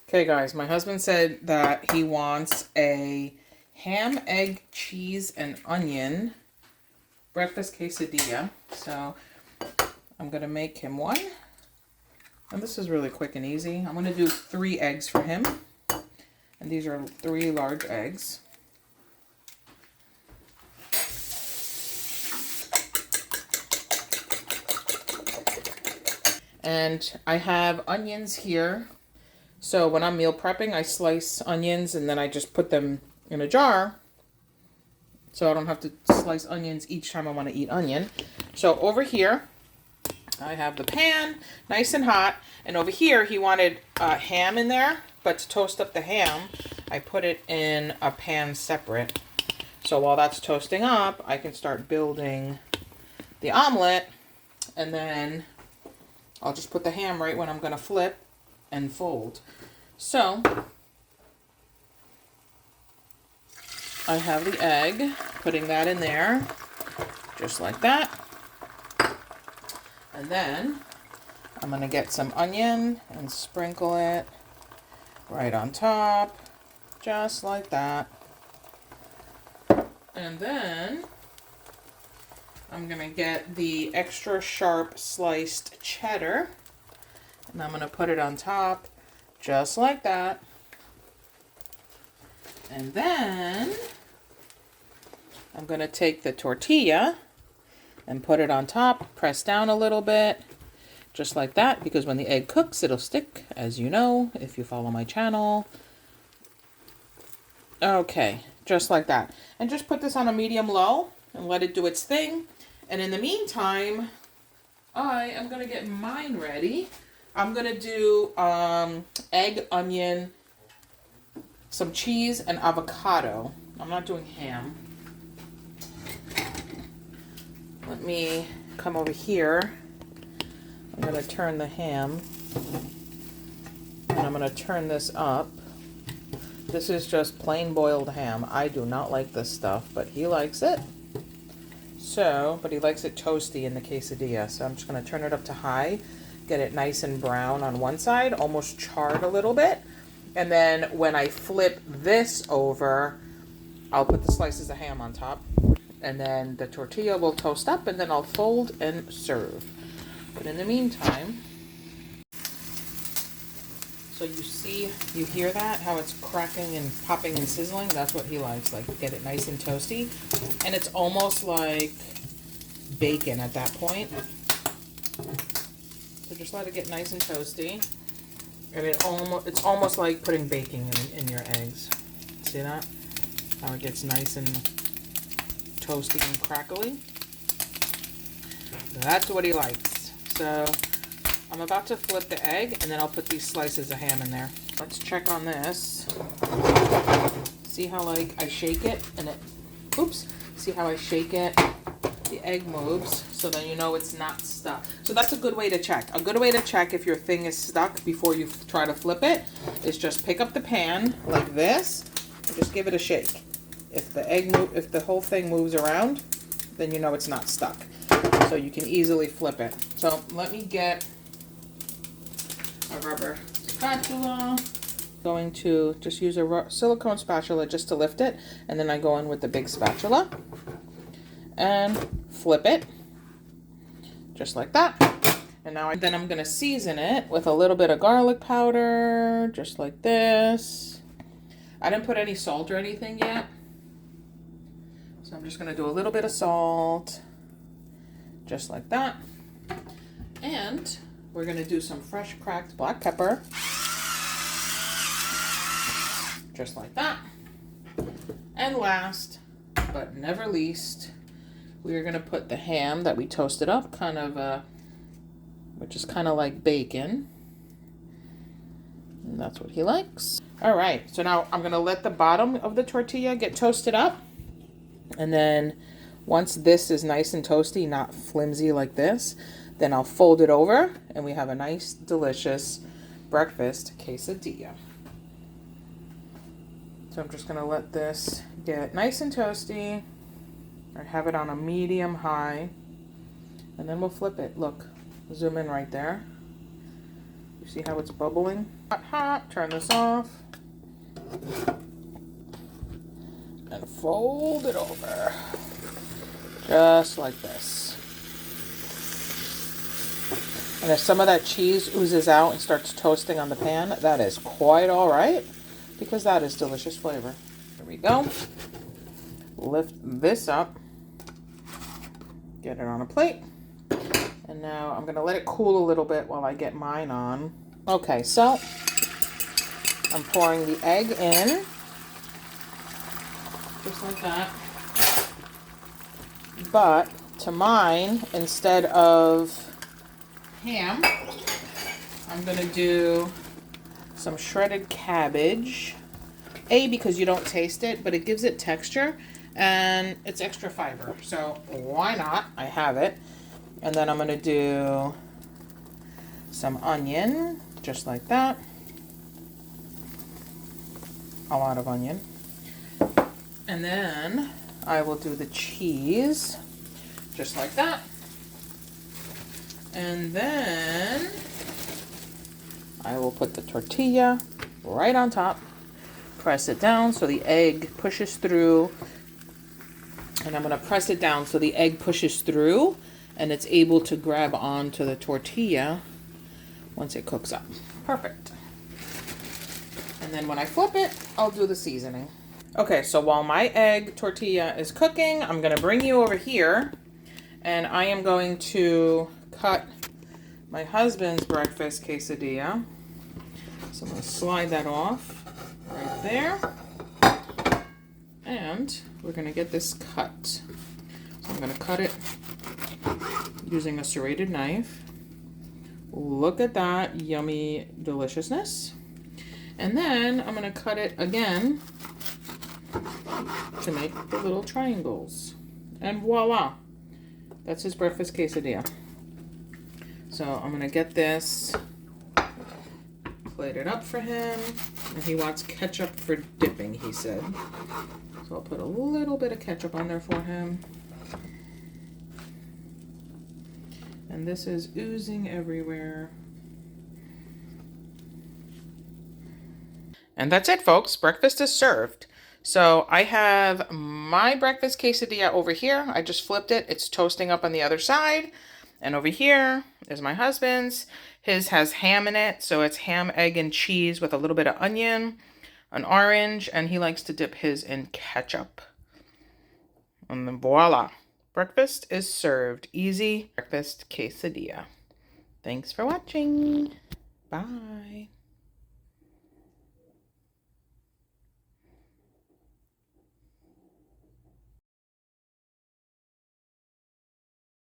Okay, guys, my husband said that he wants a ham, egg, cheese, and onion breakfast quesadilla. So I'm going to make him one. And this is really quick and easy. I'm going to do 3 eggs for him. And these are 3 large eggs. And I have onions here. So when I'm meal prepping, I slice onions and then I just put them in a jar. So I don't have to slice onions each time I want to eat onion. So over here, I have the pan, nice and hot. And over here, he wanted ham in there. But to toast up the ham, I put it in a pan separate. So while that's toasting up, I can start building the omelet. And then I'll just put the ham right when I'm going to flip and fold. So I have the egg, putting that in there, just like that. And then I'm going to get some onion and sprinkle it right on top, just like that. And then I'm going to get the extra sharp sliced cheddar, and I'm going to put it on top, just like that. And then I'm going to take the tortilla and put it on top, press down a little bit, just like that, because when the egg cooks, it'll stick, as you know, if you follow my channel. Okay, just like that. And just put this on a medium-low and let it do its thing. And in the meantime, I am going to get mine ready. I'm going to do egg, onion, some cheese, and avocado. I'm not doing ham. Let me come over here. I'm going to turn the ham. And I'm going to turn this up. This is just plain boiled ham. I do not like this stuff, but he likes it. So, but he likes it toasty in the quesadilla. So I'm just going to turn it up to high, get it nice and brown on one side, almost charred a little bit. And then when I flip this over, I'll put the slices of ham on top. And then the tortilla will toast up, and then I'll fold and serve. But in the meantime, so you hear that? How it's cracking and popping and sizzling? That's what he likes. Like, get it nice and toasty. And it's almost like bacon at that point. So just let it get nice and toasty. And it's almost like putting bacon in your eggs. See that? How it gets nice and toasty and crackly. That's what he likes. So I'm about to flip the egg, and then I'll put these slices of ham in there. Let's check on this. See how, like, I shake it, and it, oops, see how I shake it? The egg moves, so then you know it's not stuck. So that's a good way to check. A good way to check if your thing is stuck before you try to flip it is just pick up the pan like this, and just give it a shake. If the whole thing moves around, then you know it's not stuck. So you can easily flip it. So let me get a rubber spatula. Going to just use a silicone spatula just to lift it, and then I go in with the big spatula and flip it just like that. And now then I'm going to season it with a little bit of garlic powder, just like this. I didn't put any salt or anything yet, so I'm just going to do a little bit of salt, just like that. And we're going to do some fresh cracked black pepper, just like that. And last but never least, we're going to put the ham that we toasted up, which is kind of like bacon. And that's what he likes. All right, so now I'm going to let the bottom of the tortilla get toasted up. And then once this is nice and toasty, not flimsy like this, then I'll fold it over, and we have a nice, delicious breakfast quesadilla. So I'm just going to let this get nice and toasty. I have it on a medium high, and then we'll flip it. Look, zoom in right there. You See how it's bubbling? Hot, hot. Turn this off. And fold it over. Just like this. And if some of that cheese oozes out and starts toasting on the pan, that is quite all right, because that is delicious flavor. Here we go. Lift this up. Get it on a plate. And now I'm gonna let it cool a little bit while I get mine on. Okay, so I'm pouring the egg in, just like that. But to mine, instead of ham, I'm gonna do some shredded cabbage. Because you don't taste it, but it gives it texture and it's extra fiber. So why not? I have it. And then I'm gonna do some onion, just like that. A lot of onion. And then I will do the cheese, just like that. And then I will put the tortilla right on top, press it down so the egg pushes through, and I'm going to press it down so the egg pushes through and it's able to grab onto the tortilla once it cooks up. Perfect. And then when I flip it, I'll do the seasoning. Okay, so while my egg tortilla is cooking, I'm going to bring you over here, and I am going to cut my husband's breakfast quesadilla. So I'm going to slide that off right there. And we're going to get this cut. So I'm going to cut it using a serrated knife. Look at that yummy deliciousness. And then I'm going to cut it again to make the little triangles. And voila! That's his breakfast quesadilla. So I'm going to get this plated up for him. And he wants ketchup for dipping, he said. So I'll put a little bit of ketchup on there for him. And this is oozing everywhere. And that's it, folks. Breakfast is served. So I have my breakfast quesadilla over here. I just flipped it. It's toasting up on the other side. And over here is my husband's. His has ham in it. So it's ham, egg, and cheese with a little bit of onion, an orange, and he likes to dip his in ketchup. And then voila. Breakfast is served. Easy breakfast quesadilla. Thanks for watching. Bye.